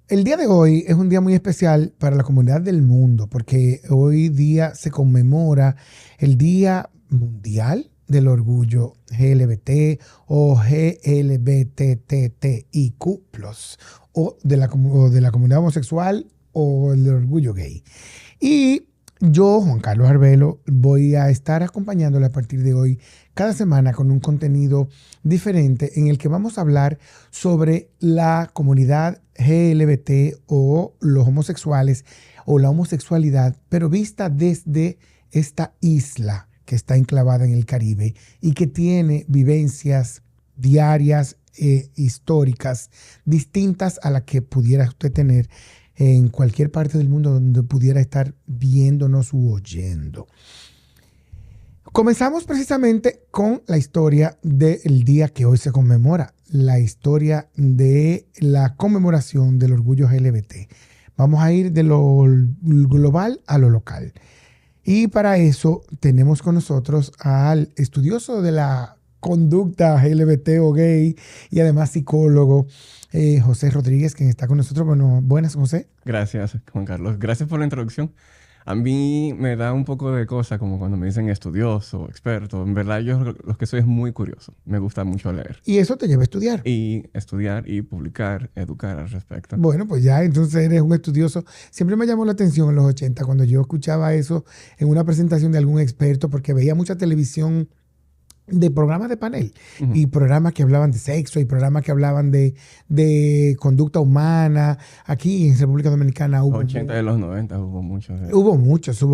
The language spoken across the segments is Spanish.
El día de hoy es un día muy especial para la comunidad del mundo porque hoy día se conmemora el Día Mundial del Orgullo LGBT o GLBTTIQ+, o de la comunidad homosexual o el orgullo gay. Y yo, Juan Carlos Arbelo, voy a estar acompañándole a partir de hoy cada semana con un contenido diferente en el que vamos a hablar sobre la comunidad LGBT o los homosexuales o la homosexualidad, pero vista desde esta isla que está enclavada en el Caribe y que tiene vivencias diarias históricas distintas a las que pudiera usted tener en cualquier parte del mundo donde pudiera estar viéndonos u oyendo. Comenzamos precisamente con la historia del día que hoy se conmemora, la historia de la conmemoración del orgullo LGBT. Vamos a ir de lo global a lo local. Y para eso tenemos con nosotros al estudioso de la conducta LGBT o gay y además psicólogo, José Rodríguez, quien está con nosotros. Bueno, buenas, José. Gracias, Juan Carlos. Gracias por la introducción. A mí me da un poco de cosa como cuando me dicen estudioso, experto. En verdad, yo lo que soy es muy curioso. Me gusta mucho leer. Y eso te lleva a estudiar. Y estudiar y publicar, educar al respecto. Bueno, pues ya entonces eres un estudioso. Siempre me llamó la atención en los 80 cuando yo escuchaba eso en una presentación de algún experto porque veía mucha televisión de programas de panel y programas que hablaban de sexo y programas que hablaban de conducta humana. Aquí en República Dominicana hubo... Los 80 y los 90 hubo muchos. Hubo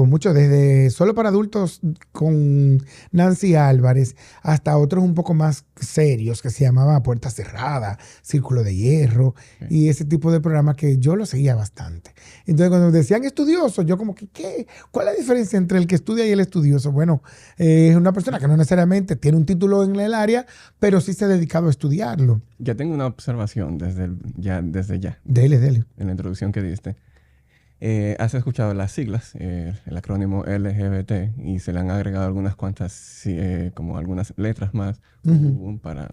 muchos, desde Solo para Adultos con Nancy Álvarez hasta otros un poco más serios que se llamaban Puerta Cerrada, Círculo de Hierro y ese tipo de programas que yo lo seguía bastante. Entonces cuando decían estudioso, yo como que, ¿qué? ¿Cuál es la diferencia entre el que estudia y el estudioso? Bueno, es una persona que no necesariamente tiene un título en el área, pero sí se ha dedicado a estudiarlo. Ya tengo una observación desde ya. Dele. En la introducción que diste. ¿Has escuchado las siglas, el acrónimo LGBT, y se le han agregado algunas cuantas, como algunas letras más para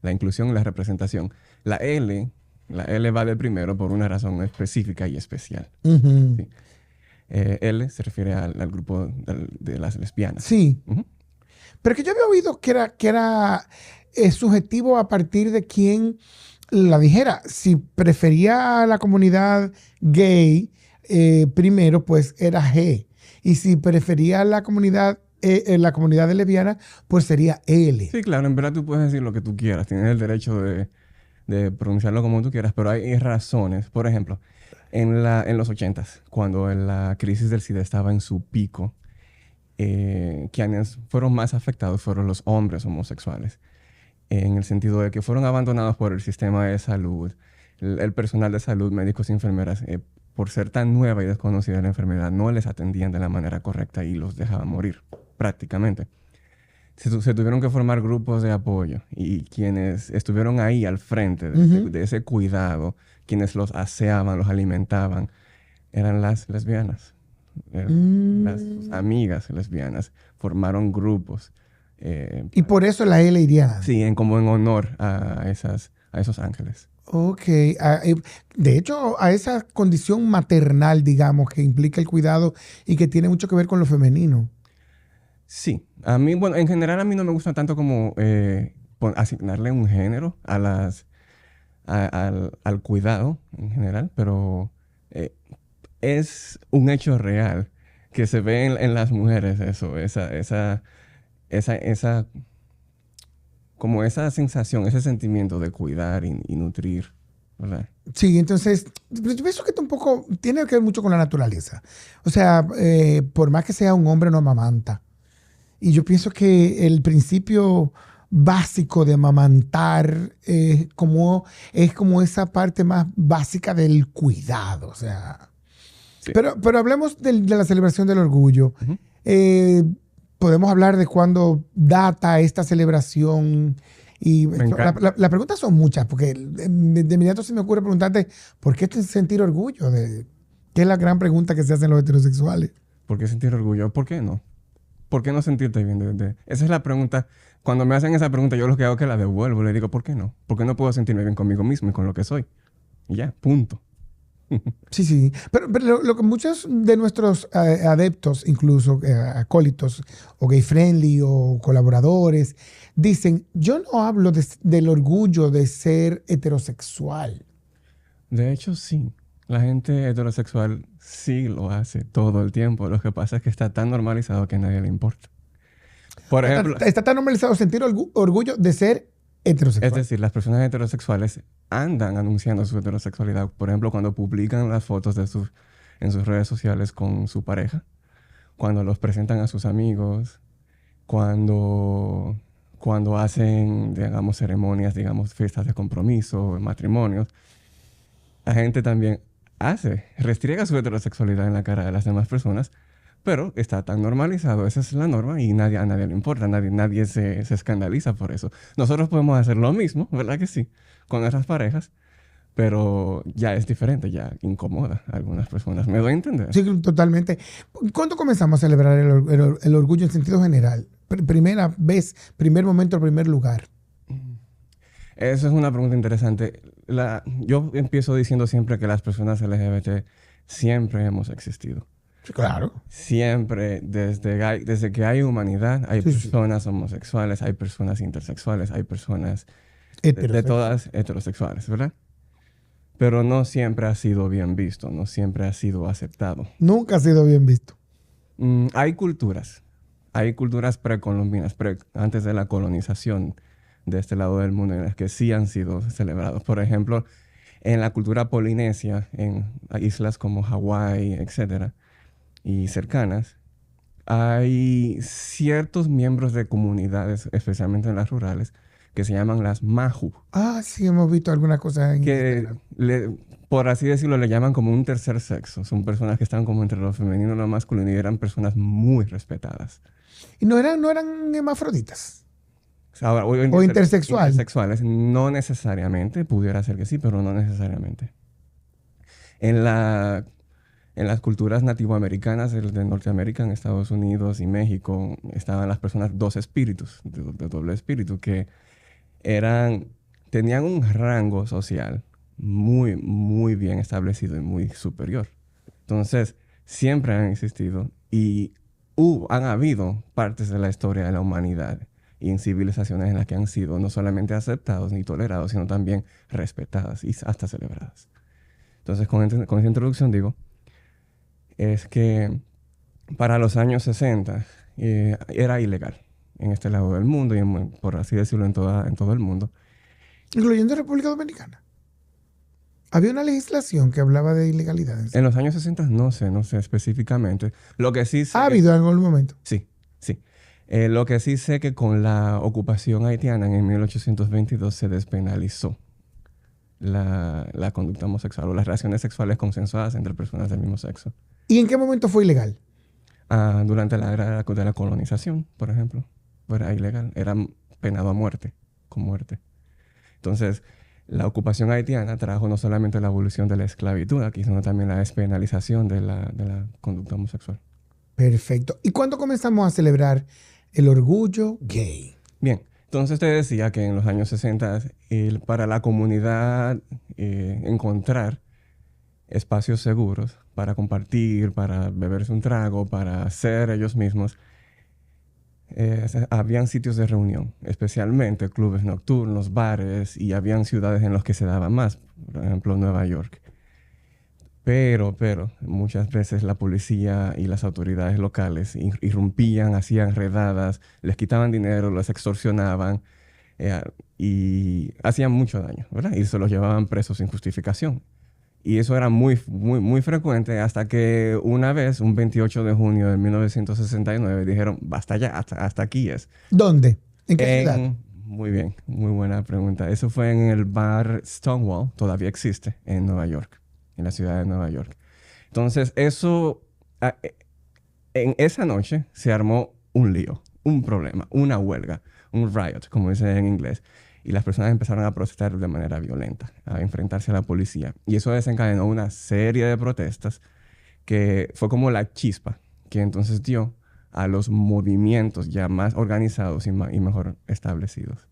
la inclusión y la representación? La L va de primero por una razón específica y especial. ¿Sí? L se refiere al grupo de las lesbianas. Sí. Pero que yo había oído que era subjetivo a partir de quién la dijera. Si prefería a la comunidad gay primero, pues era G. Y si prefería a la comunidad de lesbiana, pues sería L. Sí, claro. En verdad tú puedes decir lo que tú quieras. Tienes el derecho de pronunciarlo como tú quieras. Pero hay razones. Por ejemplo, en los 80s, cuando la crisis del SIDA estaba en su pico, quienes fueron más afectados fueron los hombres homosexuales, en el sentido de que fueron abandonados por el sistema de salud, el personal de salud, médicos y enfermeras, por ser tan nueva y desconocida la enfermedad, no les atendían de la manera correcta y los dejaban morir, prácticamente. Se tuvieron que formar grupos de apoyo y quienes estuvieron ahí al frente de ese cuidado, quienes los aseaban, los alimentaban, eran las lesbianas. Las amigas lesbianas formaron grupos. Y por eso la L iría. Sí, como en honor a esos ángeles. Ok. De hecho, a esa condición maternal, digamos, que implica el cuidado y que tiene mucho que ver con lo femenino. Sí. A mí, bueno, en general a mí no me gusta tanto como asignarle un género al cuidado en general, pero es un hecho real que se ve en las mujeres eso, como esa sensación, ese sentimiento de cuidar y nutrir, ¿verdad? Sí, entonces, yo pienso que tampoco tiene que ver mucho con la naturaleza. O sea, por más que sea un hombre, no amamanta. Y yo pienso que el principio básico de amamantar es como esa parte más básica del cuidado. O sea, sí. Pero hablemos de la celebración del orgullo. Podemos hablar de cuándo data esta celebración. Y las preguntas son muchas, porque de inmediato se me ocurre preguntarte, ¿por qué sentir orgullo? ¿Qué es la gran pregunta que se hacen los heterosexuales? ¿Por qué sentir orgullo? ¿Por qué no? ¿Por qué no sentirte bien? Esa es la pregunta. Cuando me hacen esa pregunta, yo lo que hago es que la devuelvo. Le digo, ¿por qué no? ¿Por qué no puedo sentirme bien conmigo mismo y con lo que soy? Y ya, punto. Sí, sí. Pero lo que muchos de nuestros adeptos, incluso acólitos o gay friendly o colaboradores, dicen, yo no hablo del orgullo de ser heterosexual. De hecho, sí. La gente heterosexual sí lo hace todo el tiempo. Lo que pasa es que está tan normalizado que a nadie le importa. Por ejemplo, Está tan normalizado sentir orgullo de ser es heterosexual. decir, las personas heterosexuales andan anunciando su heterosexualidad. Por ejemplo, cuando publican las fotos en sus redes sociales con su pareja, cuando los presentan a sus amigos, cuando, cuando hacen, digamos, ceremonias, digamos, fiestas de compromiso, matrimonios, la gente también restriega su heterosexualidad en la cara de las demás personas, pero está tan normalizado, esa es la norma y a nadie le importa, nadie se escandaliza por eso. Nosotros podemos hacer lo mismo, ¿verdad que sí? Con nuestras parejas, pero ya es diferente, ya incomoda a algunas personas. ¿Me doy a entender? Sí, totalmente. ¿Cuándo comenzamos a celebrar el orgullo en sentido general? Primera vez, primer momento, primer lugar. Eso es una pregunta interesante. Yo empiezo diciendo siempre que las personas LGBT siempre hemos existido. Sí, claro. Siempre, desde que hay humanidad, hay Sí, sí. personas homosexuales, hay personas intersexuales, hay personas de Heterosexual. todas heterosexuales, ¿verdad? Pero no siempre ha sido bien visto, no siempre ha sido aceptado. Nunca ha sido bien visto. Hay culturas precolombinas, antes de la colonización de este lado del mundo, en las que sí han sido celebrados. Por ejemplo, en la cultura polinesia, en islas como Hawái, etcétera, y cercanas, hay ciertos miembros de comunidades, especialmente en las rurales, que se llaman las Mahu, Ah, sí, hemos visto alguna cosa en que Instagram. por así decirlo, le llaman como un tercer sexo. Son personas que están como entre lo femenino y lo masculino y eran personas muy respetadas. Y no eran hermafroditas Ahora, hoy en o día intersexual. intersexuales, no necesariamente, pudiera ser que sí, pero no necesariamente. En la, en las culturas nativoamericanas de Norteamérica, en Estados Unidos y México, estaban las personas dos espíritus, de doble espíritu, que eran, tenían un rango social muy, muy bien establecido y muy superior. Entonces, siempre han existido y han habido partes de la historia de la humanidad y en civilizaciones en las que han sido no solamente aceptados ni tolerados, sino también respetadas y hasta celebradas. Entonces, con esta introducción digo, es que para los años 60 era ilegal en este lado del mundo y, por así decirlo, en todo el mundo. Incluyendo República Dominicana. Había una legislación que hablaba de ilegalidades. En los años 60 no sé específicamente. Lo que sí ¿Ha sé que habido en algún momento? sí, sí. Lo que sí sé que con la ocupación haitiana en 1822 se despenalizó la conducta homosexual o las relaciones sexuales consensuadas entre personas del mismo sexo. ¿Y en qué momento fue ilegal? Durante la era de la colonización, por ejemplo, era ilegal, era penado a muerte, con muerte. Entonces, la ocupación haitiana trajo no solamente la abolición de la esclavitud aquí, sino también la despenalización de la conducta homosexual. Perfecto. ¿Y cuándo comenzamos a celebrar el orgullo gay? Bien, entonces te decía que en los años 60, para la comunidad encontrar espacios seguros para compartir, para beberse un trago, para ser ellos mismos, habían sitios de reunión, especialmente clubes nocturnos, bares, y habían ciudades en las que se daba más, por ejemplo Nueva York. Pero, muchas veces la policía y las autoridades locales irrumpían, hacían redadas, les quitaban dinero, los extorsionaban eh, y hacían mucho daño, ¿verdad? Y se los llevaban presos sin justificación. Y eso era muy, muy, muy frecuente hasta que una vez, un 28 de junio de 1969, dijeron, basta ya, hasta aquí es. ¿Dónde? ¿En qué ciudad? Muy bien, muy buena pregunta. Eso fue en el bar Stonewall, todavía existe, en Nueva York, en la ciudad de Nueva York. Entonces, en esa noche se armó un lío, un problema, una huelga, un riot, como dicen en inglés. Y las personas empezaron a protestar de manera violenta, a enfrentarse a la policía. Y eso desencadenó una serie de protestas que fue como la chispa que entonces dio a los movimientos ya más organizados y mejor establecidos.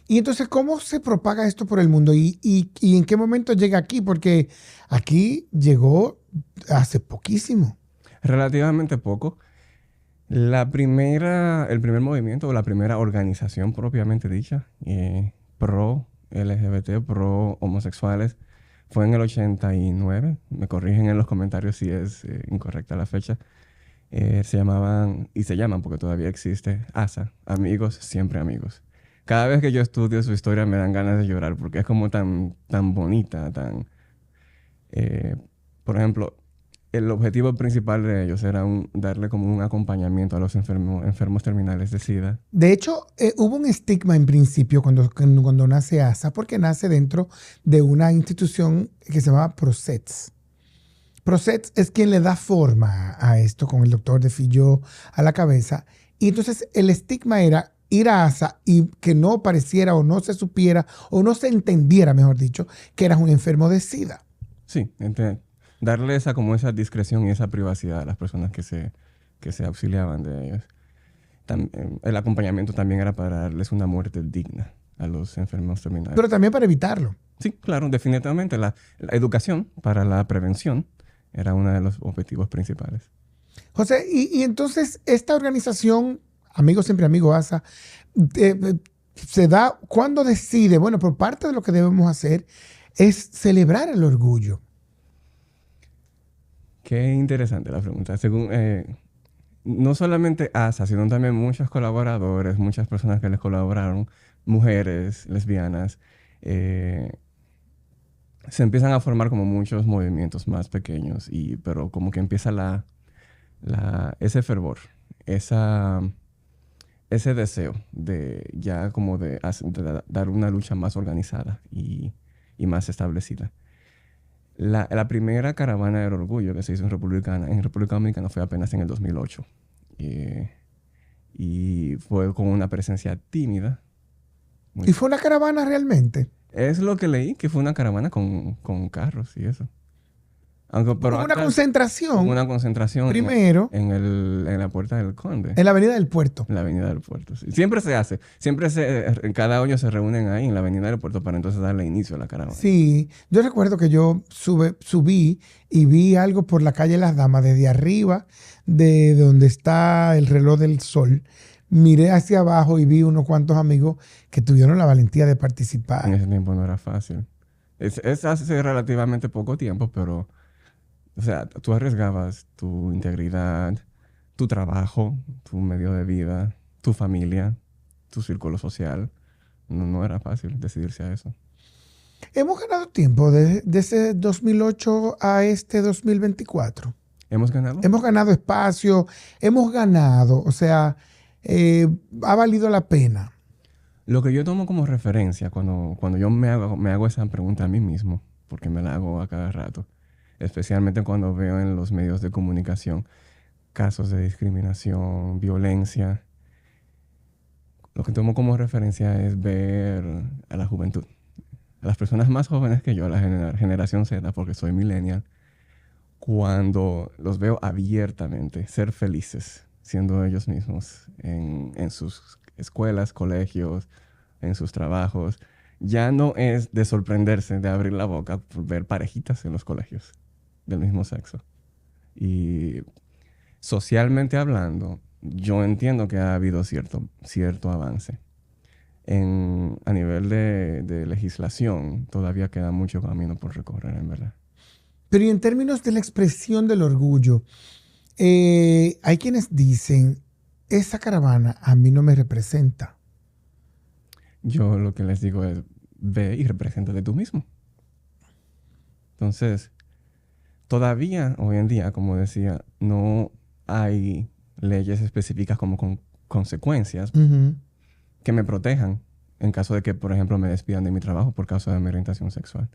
Y entonces, ¿cómo se propaga esto por el mundo? ¿Y en qué momento llega aquí? Porque aquí llegó hace poquísimo. Relativamente poco. El primer movimiento o la primera organización propiamente dicha, pro LGBT, pro homosexuales, fue en el 89. Me corrigen en los comentarios si es incorrecta la fecha. Se llamaban, y se llaman porque todavía existe, ASA, Amigos Siempre Amigos. Cada vez que yo estudio su historia me dan ganas de llorar porque es como tan bonita, eh, por ejemplo, el objetivo principal de ellos era darle como un acompañamiento a los enfermos terminales de SIDA. De hecho, hubo un estigma en principio cuando nace ASA, porque nace dentro de una institución que se llama PROCETS. PROCETS es quien le da forma a esto con el doctor de Filló a la cabeza. Y entonces el estigma era ir a ASA y que no pareciera o no se supiera o no se entendiera, mejor dicho, que eras un enfermo de SIDA. Sí, darle como esa discreción y esa privacidad a las personas que se auxiliaban de ellos. El acompañamiento también era para darles una muerte digna a los enfermos terminales. Pero también para evitarlo. Sí, claro, definitivamente. La educación para la prevención era uno de los objetivos principales. José, y entonces esta organización, Amigos Siempre Amigos ASA, se da cuando decide, bueno, por parte de lo que debemos hacer es celebrar el orgullo. Qué interesante la pregunta. Según, no solamente ASA, sino también muchos colaboradores, muchas personas que les colaboraron, mujeres, lesbianas, se empiezan a formar como muchos movimientos más pequeños, pero como que empieza ese fervor, ese deseo de ya como de dar una lucha más organizada y más establecida. La primera caravana del orgullo que se hizo en República Dominicana fue apenas en el 2008. Y fue con una presencia tímida. ¿Y fue una caravana realmente? Es lo que leí, que fue una caravana con carros y eso. Pero una concentración. Una concentración primero en la Puerta del Conde. En la Avenida del Puerto. En la Avenida del Puerto, sí. Siempre se hace. Cada año se reúnen ahí en la Avenida del Puerto para entonces darle inicio a la caravana. Sí. Yo recuerdo que yo subí y vi algo por la calle Las Damas, desde arriba, de donde está el reloj del sol. Miré hacia abajo y vi unos cuantos amigos que tuvieron la valentía de participar. En ese tiempo no era fácil. Es hace relativamente poco tiempo, pero... O sea, tú arriesgabas tu integridad, tu trabajo, tu medio de vida, tu familia, tu círculo social. No era fácil decidirse a eso. Hemos ganado tiempo de ese 2008 a este 2024. ¿Hemos ganado? Hemos ganado espacio, hemos ganado, o sea, ha valido la pena. Lo que yo tomo como referencia cuando yo me hago esa pregunta a mí mismo, porque me la hago a cada rato, especialmente cuando veo en los medios de comunicación casos de discriminación, violencia. Lo que tomo como referencia es ver a la juventud, a las personas más jóvenes que yo, la generación Z, porque soy millennial, cuando los veo abiertamente ser felices, siendo ellos mismos en sus escuelas, colegios, en sus trabajos. Ya no es de sorprenderse, de abrir la boca por ver parejitas en los colegios del mismo sexo. Y socialmente hablando, yo entiendo que ha habido cierto avance. A nivel de legislación, todavía queda mucho camino por recorrer, en verdad. Pero y en términos de la expresión del orgullo, hay quienes dicen, esa caravana a mí no me representa. Yo lo que les digo es, ve y represéntate tú mismo. Entonces, todavía, hoy en día, como decía, no hay leyes específicas como con consecuencias que me protejan en caso de que, por ejemplo, me despidan de mi trabajo por causa de mi orientación sexual.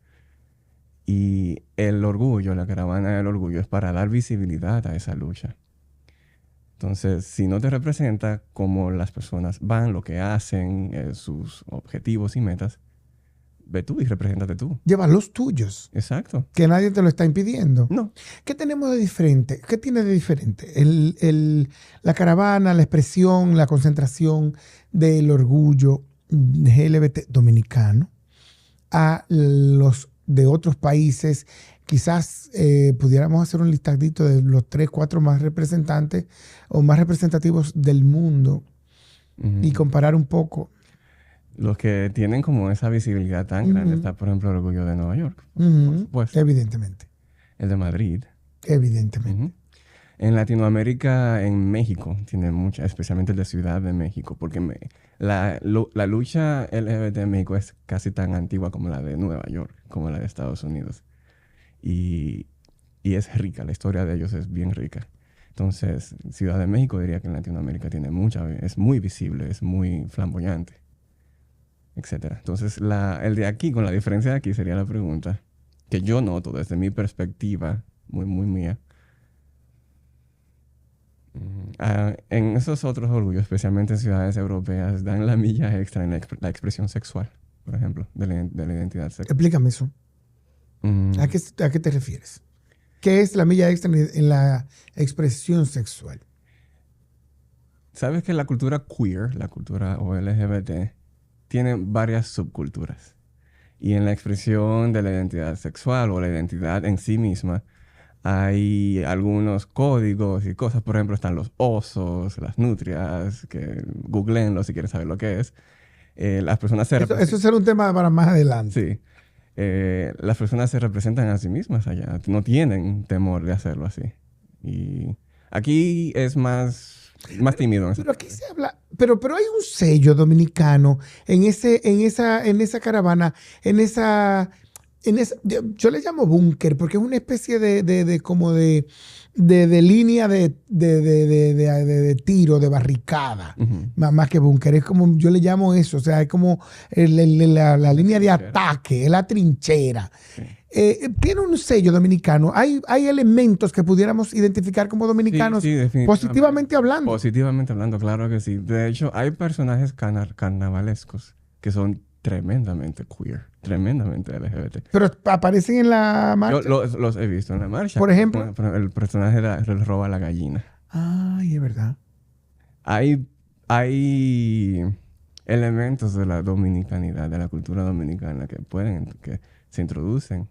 Y el orgullo, la caravana del orgullo, es para dar visibilidad a esa lucha. Entonces, si no te representa como las personas van, lo que hacen, sus objetivos y metas, ve tú y represéntate tú. Lleva los tuyos. Exacto. Que nadie te lo está impidiendo. No. ¿Qué tenemos de diferente? ¿Qué tiene de diferente? La caravana, la expresión, la concentración del orgullo LGBT dominicano a los de otros países. Quizás pudiéramos hacer un listadito de los 3, 4 más representantes o más representativos del mundo y comparar un poco. Los que tienen como esa visibilidad tan grande está, por ejemplo, el Orgullo de Nueva York. Por supuesto. Evidentemente. El de Madrid. Evidentemente. En Latinoamérica, en México, tiene mucha, especialmente el de Ciudad de México, porque la lucha LGBT en México es casi tan antigua como la de Nueva York, como la de Estados Unidos. Y es rica, la historia de ellos es bien rica. Entonces, Ciudad de México diría que en Latinoamérica tiene mucha, es muy visible, es muy flamboyante, etc. Entonces, el de aquí, con la diferencia de aquí, sería la pregunta que yo noto desde mi perspectiva, muy, muy mía. En esos otros orgullos, especialmente en ciudades europeas, dan la milla extra en la expresión sexual, por ejemplo, de la identidad sexual. Explícame eso. ¿A qué te refieres? ¿Qué es la milla extra en la expresión sexual? Sabes que la cultura queer, la cultura o LGBT, tiene varias subculturas. Y en la expresión de la identidad sexual o la identidad en sí misma, hay algunos códigos y cosas. Por ejemplo, están los osos, las nutrias, que googleenlo si quieren saber lo que es. Las personas Eso será un tema para más adelante. Sí. Las personas se representan a sí mismas allá. No tienen temor de hacerlo así. Y aquí es más tímido. Pero aquí se habla... Pero hay un sello dominicano en esa caravana, yo le llamo búnker porque es una especie de línea de tiro, de barricada, más que búnker. Es como, yo le llamo eso, o sea, es como la línea de ataque, es la trinchera. Sí. Tiene un sello dominicano. Hay elementos que pudiéramos identificar como dominicanos, sí, positivamente hablando. Positivamente hablando, claro que sí. De hecho, hay personajes carnavalescos que son tremendamente queer, tremendamente LGBT. Pero aparecen en la marcha. Yo los he visto en la marcha. Por ejemplo. El personaje le roba la gallina. Ay, es verdad. Hay elementos de la dominicanidad, de la cultura dominicana que se introducen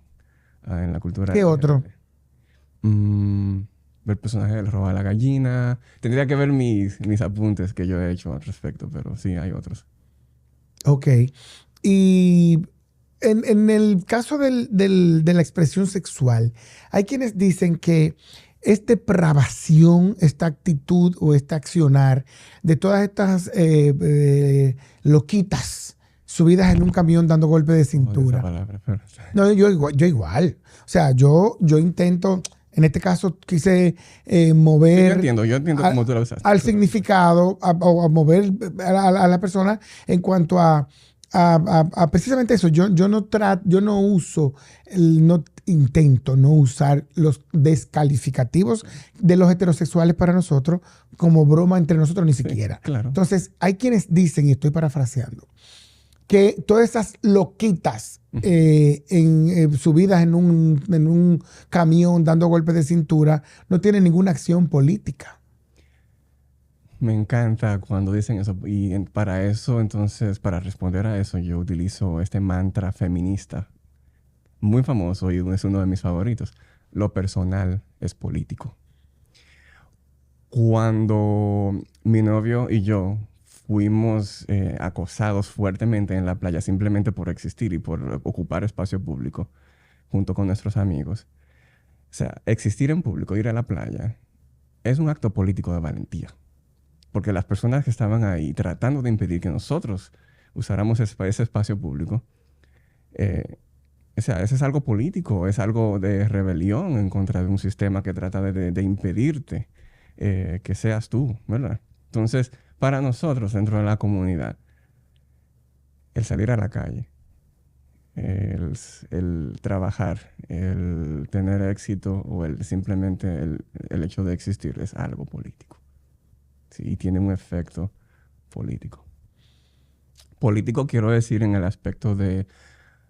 en la cultura. ¿Qué otro? El personaje le roba la gallina. Tendría que ver mis apuntes que yo he hecho al respecto, pero sí hay otros. Ok. Y en el caso de la expresión sexual, hay quienes dicen que es depravación, esta actitud o este accionar de todas estas loquitas subidas en un camión dando golpes de cintura. No, yo igual. O sea, yo intento... En este caso quise mover... Yo entiendo cómo tú lo usaste. Al significado, a mover a la persona en cuanto a precisamente eso. Yo intento no usar los descalificativos de los heterosexuales para nosotros como broma entre nosotros ni siquiera. Claro. Entonces, hay quienes dicen, y estoy parafraseando, que todas esas loquitas subidas en un camión dando golpes de cintura no tienen ninguna acción política. Me encanta cuando dicen eso. Y para eso, entonces, para responder a eso, yo utilizo este mantra feminista muy famoso y es uno de mis favoritos. Lo personal es político. Cuando mi novio y yo fuimos acosados fuertemente en la playa simplemente por existir y por ocupar espacio público junto con nuestros amigos. O sea, existir en público, ir a la playa, es un acto político de valentía. Porque las personas que estaban ahí tratando de impedir que nosotros usáramos ese espacio público, o sea, ese es algo político, es algo de rebelión en contra de un sistema que trata de impedirte que seas tú, ¿verdad? Entonces, para nosotros dentro de la comunidad, el salir a la calle, el trabajar, el tener éxito o simplemente el hecho de existir es algo político. Sí, y tiene un efecto político. Político quiero decir en el aspecto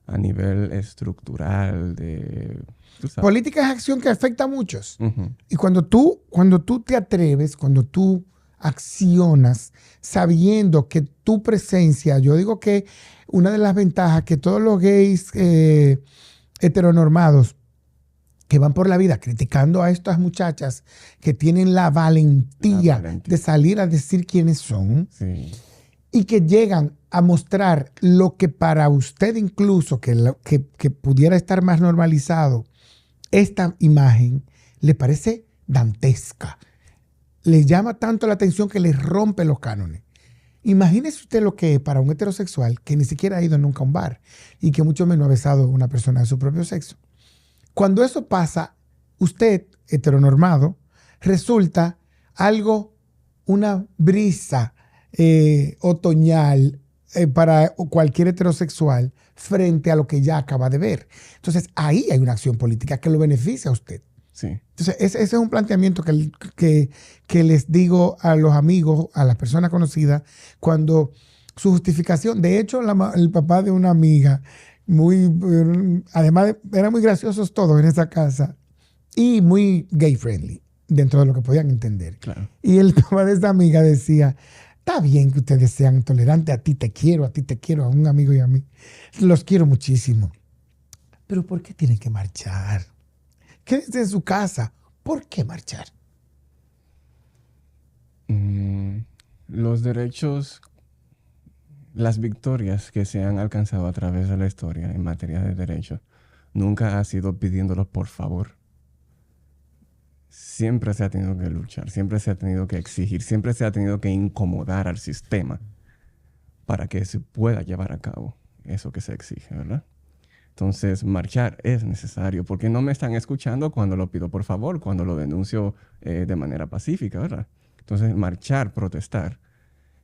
a nivel estructural, Política es acción que afecta a muchos. Y cuando tú te atreves, cuando tú accionas sabiendo que tu presencia, yo digo que una de las ventajas que todos los gays heteronormados que van por la vida criticando a estas muchachas que tienen la valentía de salir a decir quiénes son Sí. y que llegan a mostrar lo que para usted incluso, que pudiera estar más normalizado, esta imagen le parece dantesca. Le llama tanto la atención que le rompe los cánones. Imagínese usted lo que es para un heterosexual que ni siquiera ha ido nunca a un bar y que mucho menos ha besado a una persona de su propio sexo. Cuando eso pasa, usted, heteronormado, resulta algo, una brisa otoñal para cualquier heterosexual frente a lo que ya acaba de ver. Entonces, ahí hay una acción política que lo beneficia a usted. Sí. Entonces, ese es un planteamiento que les digo a los amigos, a las personas conocidas, cuando su justificación, de hecho, el papá de una amiga, además, eran muy graciosos todos en esa casa y muy gay friendly, dentro de lo que podían entender. Claro. Y el papá de esa amiga decía, está bien que ustedes sean tolerantes, a ti te quiero, a un amigo y a mí. Los quiero muchísimo. Pero ¿por qué tienen que marchar? Quédense en su casa. ¿Por qué marchar? Los derechos, las victorias que se han alcanzado a través de la historia en materia de derechos, nunca ha sido pidiéndolos por favor. Siempre se ha tenido que luchar, siempre se ha tenido que exigir, siempre se ha tenido que incomodar al sistema para que se pueda llevar a cabo eso que se exige, ¿verdad? Entonces, marchar es necesario porque no me están escuchando cuando lo pido por favor, cuando lo denuncio de manera pacífica, ¿verdad? Entonces, marchar, protestar,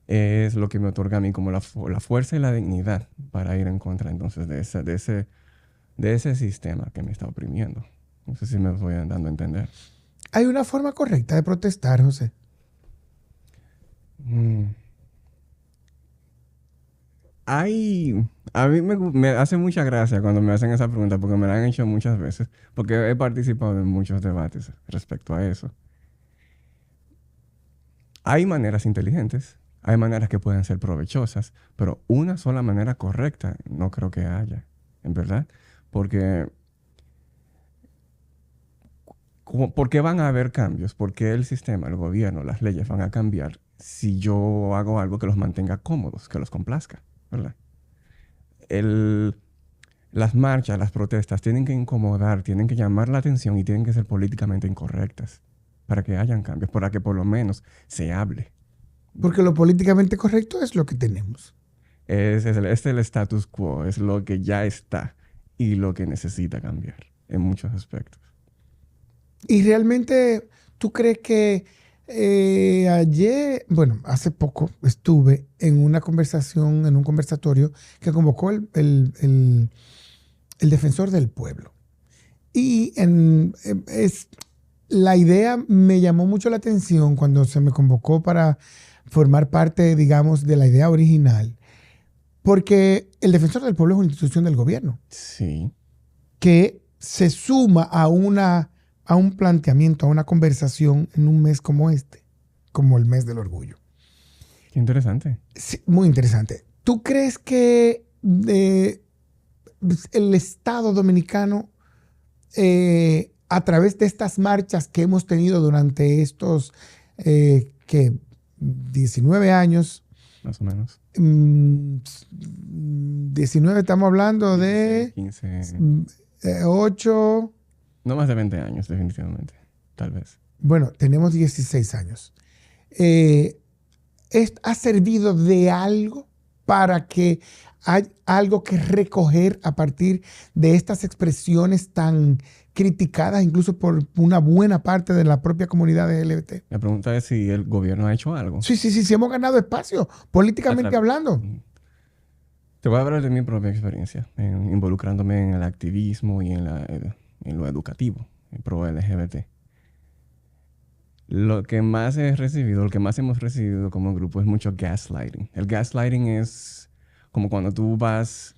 es lo que me otorga a mí como la fuerza y la dignidad para ir en contra entonces de ese sistema que me está oprimiendo. No sé si me estoy dando a entender. ¿Hay una forma correcta de protestar, José? A mí me hace mucha gracia cuando me hacen esa pregunta porque me la han hecho muchas veces, porque he participado en muchos debates respecto a eso. Hay maneras inteligentes, hay maneras que pueden ser provechosas, pero una sola manera correcta no creo que haya, en verdad, porque ¿por qué van a haber cambios? ¿Por qué el sistema, el gobierno, las leyes van a cambiar si yo hago algo que los mantenga cómodos, que los complazca, ¿verdad? Las marchas, las protestas tienen que incomodar, tienen que llamar la atención y tienen que ser políticamente incorrectas para que hayan cambios, para que por lo menos se hable. Porque lo políticamente correcto es lo que tenemos. Es el status quo, es lo que ya está y lo que necesita cambiar en muchos aspectos. Y realmente, ¿tú crees que hace poco estuve en una conversación, en un conversatorio que convocó el defensor del pueblo? Y la idea me llamó mucho la atención cuando se me convocó para formar parte, digamos, de la idea original, porque el defensor del pueblo es una institución del gobierno. Sí. Que se suma a un planteamiento, a una conversación en un mes como este, como el mes del orgullo. Qué interesante. Sí, muy interesante. ¿Tú crees que el Estado dominicano, a través de estas marchas que hemos tenido durante estos 19 años, más o menos. 19, estamos hablando de 15. 8. No más de 20 años, definitivamente. Tal vez. Bueno, tenemos 16 años. ¿Ha servido de algo para que hay algo que recoger a partir de estas expresiones tan criticadas, incluso por una buena parte de la propia comunidad LGBT? La pregunta es si el gobierno ha hecho algo. Sí, hemos ganado espacio, políticamente hablando. Te voy a hablar de mi propia experiencia, involucrándome en el activismo y en lo educativo, en pro LGBT. Lo que más hemos recibido como grupo es mucho gaslighting. El gaslighting es como cuando tú vas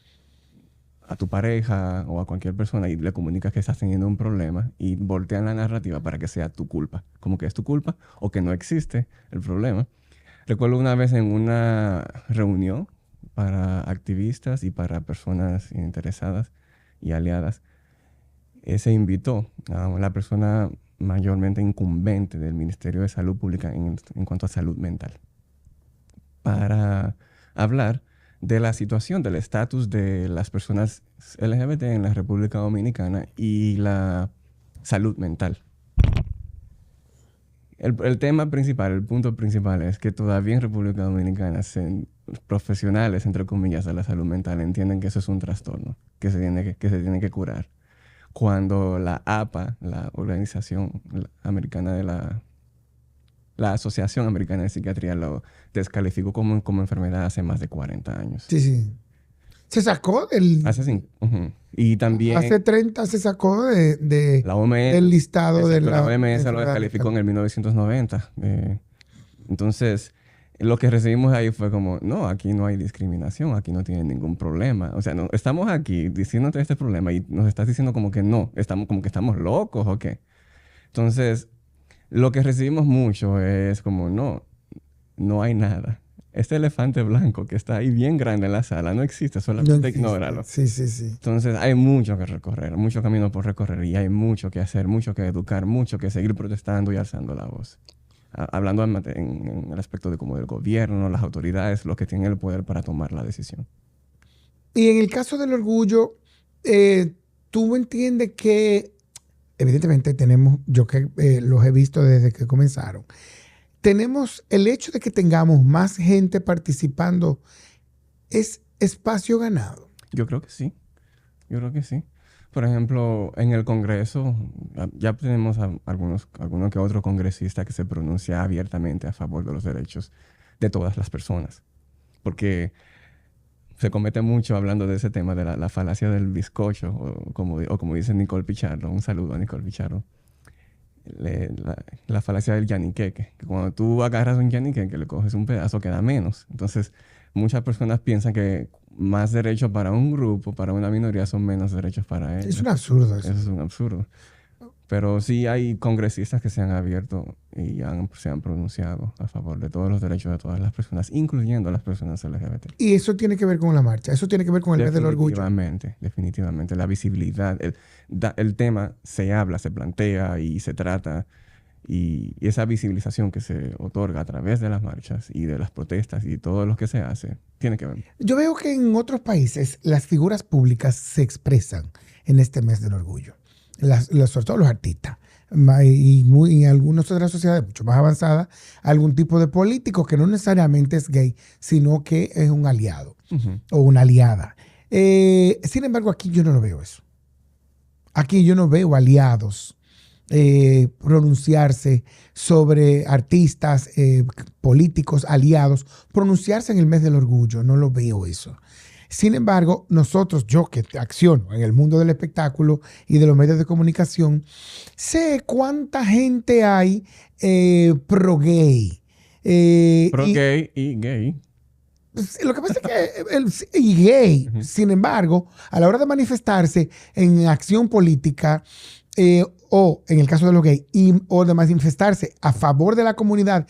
a tu pareja o a cualquier persona y le comunicas que estás teniendo un problema y voltean la narrativa para que sea tu culpa, como que es tu culpa o que no existe el problema. Recuerdo una vez en una reunión para activistas y para personas interesadas y aliadas, se invitó a la persona mayormente incumbente del Ministerio de Salud Pública en cuanto a salud mental para hablar de la situación, del estatus de las personas LGBT en la República Dominicana y la salud mental. El tema principal, el punto principal es que todavía en República Dominicana profesionales, entre comillas, de la salud mental entienden que eso es un trastorno, que se tiene que curar. Cuando la APA, la Organización Americana de la Asociación Americana de Psiquiatría lo descalificó como enfermedad hace más de 40 años. Sí, sí. Se sacó del... Y también... Hace 30 se sacó de la OMS, del listado de la OMS lo descalificó en el 1990. Entonces, lo que recibimos ahí fue como, no, aquí no hay discriminación, aquí no tienen ningún problema. O sea, no, estamos aquí diciéndote este problema y nos estás diciendo como que no, como que estamos locos o qué. Entonces, lo que recibimos mucho es como, no hay nada. Este elefante blanco que está ahí bien grande en la sala no existe, solamente ignóralo. Sí, sí, sí. Entonces hay mucho que recorrer, mucho camino por recorrer y hay mucho que hacer, mucho que educar, mucho que seguir protestando y alzando la voz. Hablando en el aspecto de como del gobierno, las autoridades, los que tienen el poder para tomar la decisión. Y en el caso del orgullo, tú entiendes que evidentemente tenemos, yo que los he visto desde que comenzaron, tenemos el hecho de que tengamos más gente participando, ¿es espacio ganado? Yo creo que sí. Yo creo que sí. Por ejemplo, en el Congreso ya tenemos algunos que otro congresista que se pronuncia abiertamente a favor de los derechos de todas las personas. Porque se comete mucho hablando de ese tema de la falacia del bizcocho, o como dice Nicole Pichardo. Un saludo a Nicole Pichardo. La falacia del yaniqueque, que cuando tú agarras un yaniqueque, le coges un pedazo, queda menos. Entonces, muchas personas piensan que más derechos para un grupo, para una minoría, son menos derechos para ellos. Es un absurdo eso. Eso es un absurdo. Pero sí hay congresistas que se han abierto y se han pronunciado a favor de todos los derechos de todas las personas, incluyendo a las personas LGBT. Y eso tiene que ver con la marcha, eso tiene que ver con el mes del orgullo. Definitivamente. La visibilidad, el tema se habla, se plantea y se trata. Y esa visibilización que se otorga a través de las marchas y de las protestas y todo lo que se hace, tiene que ver. Yo veo que en otros países las figuras públicas se expresan en este mes del orgullo. Sobre todo los artistas. Y en algunas otras sociedades mucho más avanzadas, algún tipo de político que no necesariamente es gay, sino que es un aliado o una aliada. Sin embargo, aquí yo no lo veo eso. Aquí yo no veo aliados pronunciarse sobre artistas, políticos, aliados, pronunciarse en el mes del orgullo. No lo veo eso. Sin embargo, nosotros, yo que acciono en el mundo del espectáculo y de los medios de comunicación, sé cuánta gente hay pro-gay. Pro-gay y gay. Lo que pasa es que y gay, sin embargo, a la hora de manifestarse en acción política, o en el caso de los gays, o de manifestarse a favor de la comunidad,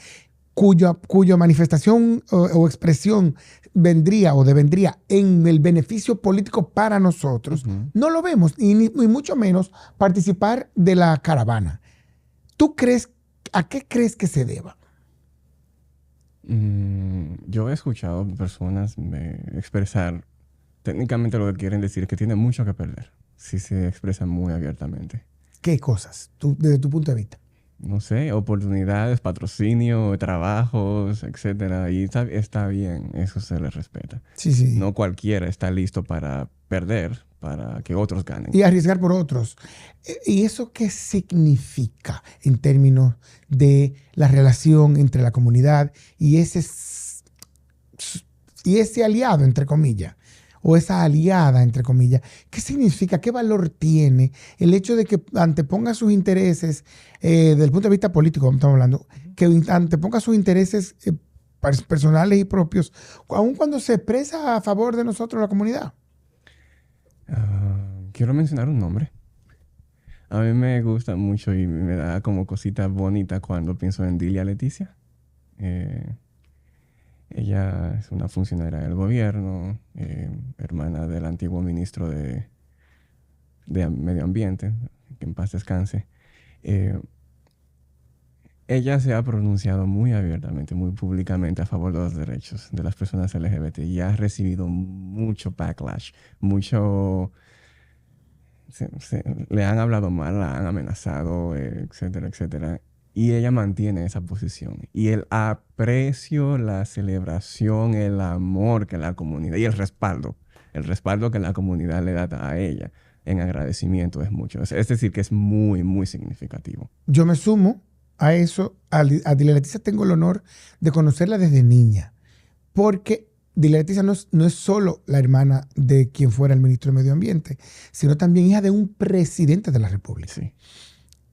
cuya manifestación o expresión vendría o devendría en el beneficio político para nosotros, no lo vemos, y mucho menos participar de la caravana. ¿A qué crees que se deba? Yo he escuchado personas expresar técnicamente lo que quieren decir es que tienen mucho que perder si se expresan muy abiertamente. ¿Qué cosas, desde tu punto de vista? No sé, oportunidades, patrocinio, trabajos, etcétera. Y está bien, eso se les respeta. Sí, sí. No cualquiera está listo para perder, para que otros ganen. Y arriesgar por otros. ¿Y eso qué significa en términos de la relación entre la comunidad y ese aliado, entre comillas? O esa aliada, entre comillas, ¿qué significa? ¿Qué valor tiene el hecho de que anteponga sus intereses, desde el punto de vista político, como estamos hablando, que anteponga sus intereses personales y propios, aun cuando se expresa a favor de nosotros, la comunidad? Quiero mencionar un nombre. A mí me gusta mucho y me da como cosita bonita cuando pienso en Dilia Leticia. Eh, Ella es una funcionaria del gobierno, hermana del antiguo ministro de Medio Ambiente, que en paz descanse. Eh, Ella se ha pronunciado muy abiertamente, muy públicamente a favor de los derechos de las personas LGBT y ha recibido mucho backlash, mucho... le han hablado mal, la han amenazado, etcétera, etcétera. Y ella mantiene esa posición. Y el aprecio, la celebración, el amor que la comunidad y el respaldo que la comunidad le da a ella en agradecimiento es mucho. Es decir, que es muy, muy significativo. Yo me sumo a eso. A Dilia Leticia tengo el honor de conocerla desde niña, porque Dilia Leticia no es solo la hermana de quien fuera el ministro de Medio Ambiente, sino también hija de un presidente de la República. Sí.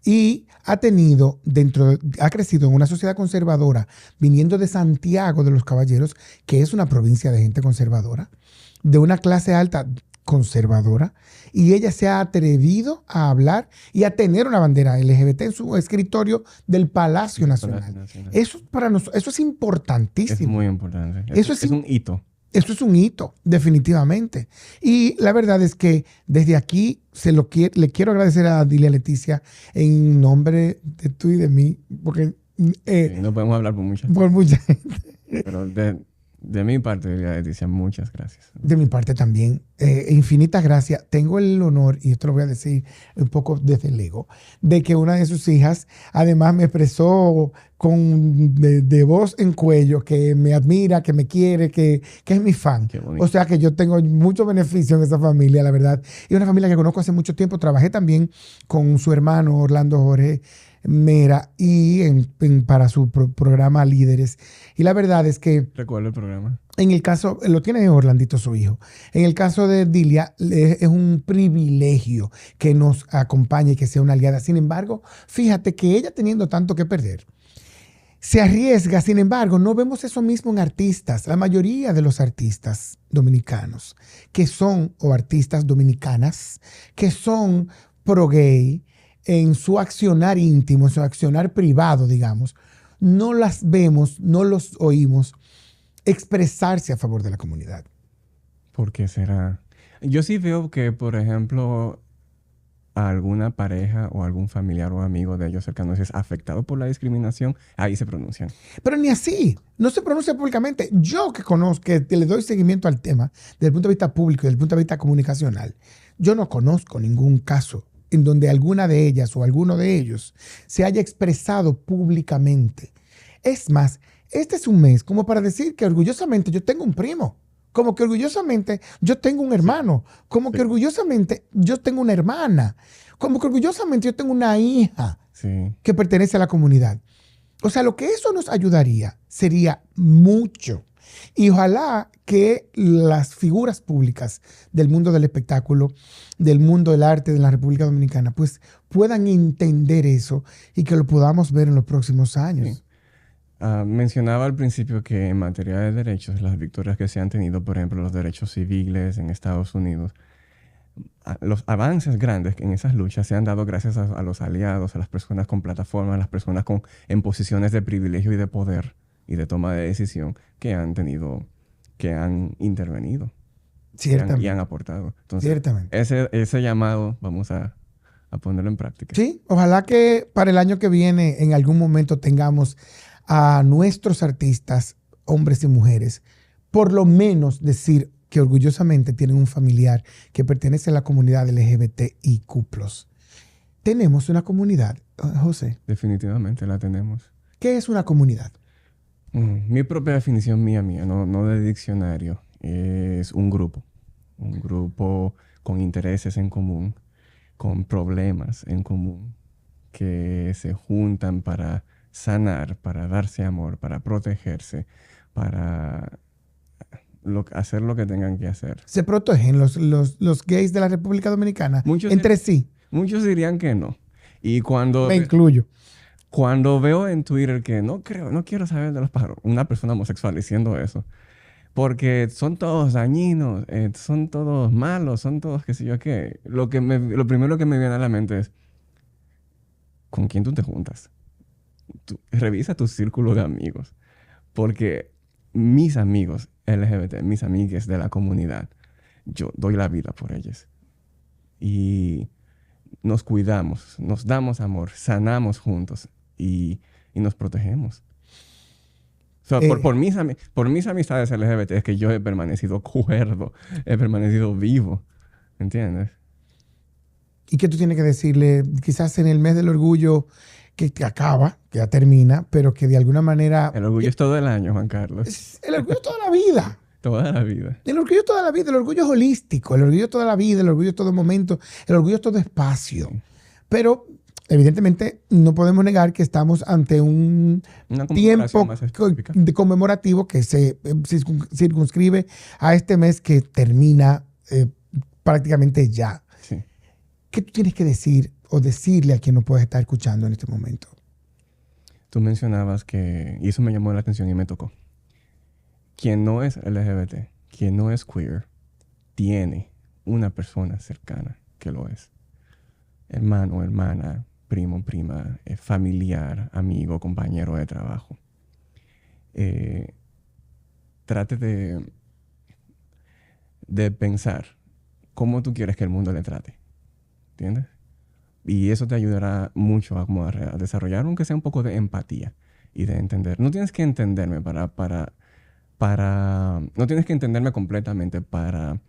Y ha crecido en una sociedad conservadora, viniendo de Santiago de los Caballeros, que es una provincia de gente conservadora, de una clase alta conservadora, y ella se ha atrevido a hablar y a tener una bandera LGBT en su escritorio del Palacio Nacional. Eso para nosotros, eso es importantísimo. Es muy importante. Eso es un hito. Eso es un hito, definitivamente. Y la verdad es que desde aquí le quiero agradecer a Dilia Leticia en nombre de tú y de mí, porque Sí, no podemos hablar por mucha por mucha gente. Pero de mi parte, Dilia Leticia, muchas gracias. De mi parte también, infinitas gracias. Tengo el honor, y esto lo voy a decir un poco desde el ego, de que una de sus hijas además me expresó de voz en cuello que me admira, que me quiere, que es mi fan. Qué bonito. O sea que yo tengo mucho beneficio en esa familia, la verdad. Y una familia que conozco hace mucho tiempo. Trabajé también con su hermano Orlando Jorge Mera y para su programa Líderes. Y la verdad es que Recuerdo el programa. en el caso, lo tiene Orlandito, su hijo. En el caso de Dilia, es un privilegio que nos acompañe y que sea una aliada. Sin embargo, fíjate que ella teniendo tanto que perder, se arriesga. Sin embargo, no vemos eso mismo en artistas. La mayoría de los artistas dominicanos que son, o artistas dominicanas, que son pro gay, en su accionar íntimo, en su accionar privado, digamos, no las vemos, no los oímos expresarse a favor de la comunidad. ¿Por qué será? Yo sí veo que, por ejemplo, a alguna pareja o algún familiar o amigo de ellos cercanos es afectado por la discriminación, ahí se pronuncian. Pero ni así, no se pronuncia públicamente. Yo que conozco, que le doy seguimiento al tema desde el punto de vista público y desde el punto de vista comunicacional, yo no conozco ningún caso en donde alguna de ellas o alguno de ellos se haya expresado públicamente. Es más, este es un mes como para decir que orgullosamente yo tengo un primo, como que orgullosamente yo tengo un hermano, como que orgullosamente yo tengo una hermana, como que orgullosamente yo tengo una hija que pertenece a la comunidad. O sea, lo que eso nos ayudaría sería mucho. Y ojalá que las figuras públicas del mundo del espectáculo, del mundo del arte de la República Dominicana, pues puedan entender eso y que lo podamos ver en los próximos años. Sí. Mencionaba al principio que en materia de derechos, las victorias que se han tenido, por ejemplo, los derechos civiles en Estados Unidos, los avances grandes en esas luchas se han dado gracias a los aliados, a las personas con plataformas, a las personas en posiciones de privilegio y de poder y de toma de decisión que han intervenido y han aportado. Entonces, Ciertamente. ese llamado vamos a ponerlo en práctica. Sí, ojalá que para el año que viene en algún momento tengamos a nuestros artistas, hombres y mujeres, por lo menos decir que orgullosamente tienen un familiar que pertenece a la comunidad LGBTIQ+. Tenemos una comunidad, José. Definitivamente la tenemos. ¿Qué es una comunidad? Mi propia definición mía, no de diccionario, es un grupo con intereses en común, con problemas en común, que se juntan para sanar, para darse amor, para protegerse, para hacer lo que tengan que hacer. ¿Se protegen los gays de la República Dominicana entre sí? Muchos dirían que no. Y Me incluyo. Cuando veo en Twitter que no quiero saber de los pájaros, una persona homosexual diciendo eso, porque son todos dañinos, son todos malos, son todos qué sé yo qué. Lo primero que me viene a la mente es, ¿con quién tú te juntas? Revisa tu círculo de amigos, porque mis amigos LGBT, mis amigues de la comunidad, yo doy la vida por ellos. Y nos cuidamos, nos damos amor, sanamos juntos y nos protegemos. O sea, por mis amistades LGBT es que yo he permanecido cuerdo, he permanecido vivo, ¿entiendes? ¿Y qué tú tienes que decirle? Quizás en el mes del orgullo que acaba, que ya termina, pero que de alguna manera... El orgullo es todo el año, Juan Carlos. El orgullo es toda la vida. Toda la vida. El orgullo es toda la vida, el orgullo es holístico, el orgullo es toda la vida, el orgullo es todo momento, el orgullo es todo espacio. Sí. Pero evidentemente no podemos negar que estamos ante un tiempo conmemorativo que se circunscribe a este mes que termina prácticamente ya. Sí. ¿Qué tú tienes que decir o decirle a quien nos puede estar escuchando en este momento? Tú mencionabas que, y eso me llamó la atención y me tocó, quien no es LGBT, quien no es queer, tiene una persona cercana que lo es. Hermano, hermana, primo, prima, familiar, amigo, compañero de trabajo. Trate de pensar cómo tú quieres que el mundo le trate. ¿Entiendes? Y eso te ayudará mucho a desarrollar, aunque sea un poco de empatía y de entender. No tienes que entenderme no tienes que entenderme completamente para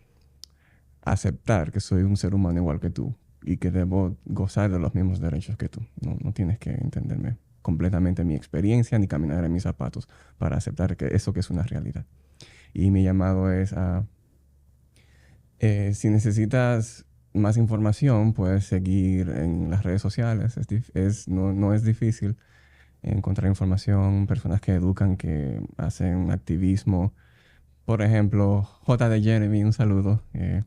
aceptar que soy un ser humano igual que tú y que debo gozar de los mismos derechos que tú. No tienes que entenderme completamente mi experiencia ni caminar en mis zapatos para aceptar que eso que es una realidad. Y mi llamado es a... si necesitas más información, puedes seguir en las redes sociales. No es difícil encontrar información, personas que educan, que hacen activismo. Por ejemplo, J. de Jeremy, un saludo. Él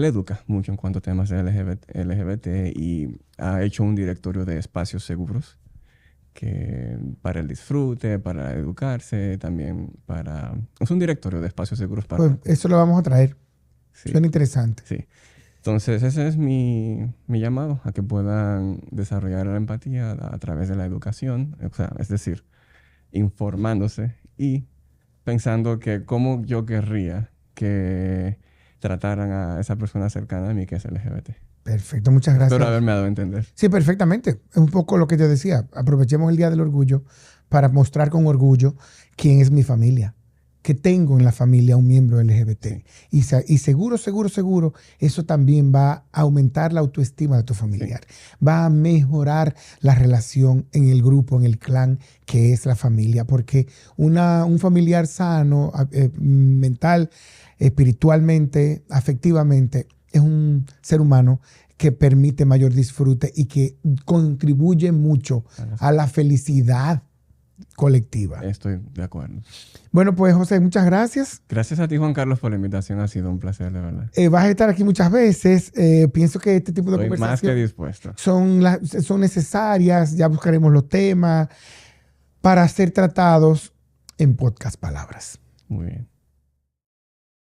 educa mucho en cuanto a temas de LGBT y ha hecho un directorio de espacios seguros para el disfrute, para educarse, también es un directorio de espacios seguros para... Pues eso lo vamos a traer. Sí, suena interesante. sí. Entonces, ese es mi llamado, a que puedan desarrollar la empatía a través de la educación, o sea, es decir, informándose y pensando que cómo yo querría que trataran a esa persona cercana a mí que es LGBT. Perfecto, muchas gracias. Espero haberme dado a entender. Sí, perfectamente. Es un poco lo que te decía. Aprovechemos el Día del Orgullo para mostrar con orgullo quién es mi familia, que tengo en la familia un miembro LGBT. Y seguro, eso también va a aumentar la autoestima de tu familiar. Sí. Va a mejorar la relación en el grupo, en el clan, que es la familia. Porque un familiar sano, mental, espiritualmente, afectivamente, es un ser humano que permite mayor disfrute y que contribuye mucho a la felicidad colectiva. Estoy de acuerdo. Bueno, pues José, muchas gracias. Gracias a ti, Juan Carlos, por la invitación. Ha sido un placer, de verdad. Vas a estar aquí muchas veces. Pienso que este tipo de conversaciones más que dispuesto. Son necesarias. Ya buscaremos los temas para ser tratados en Podcast Palabras. Muy bien.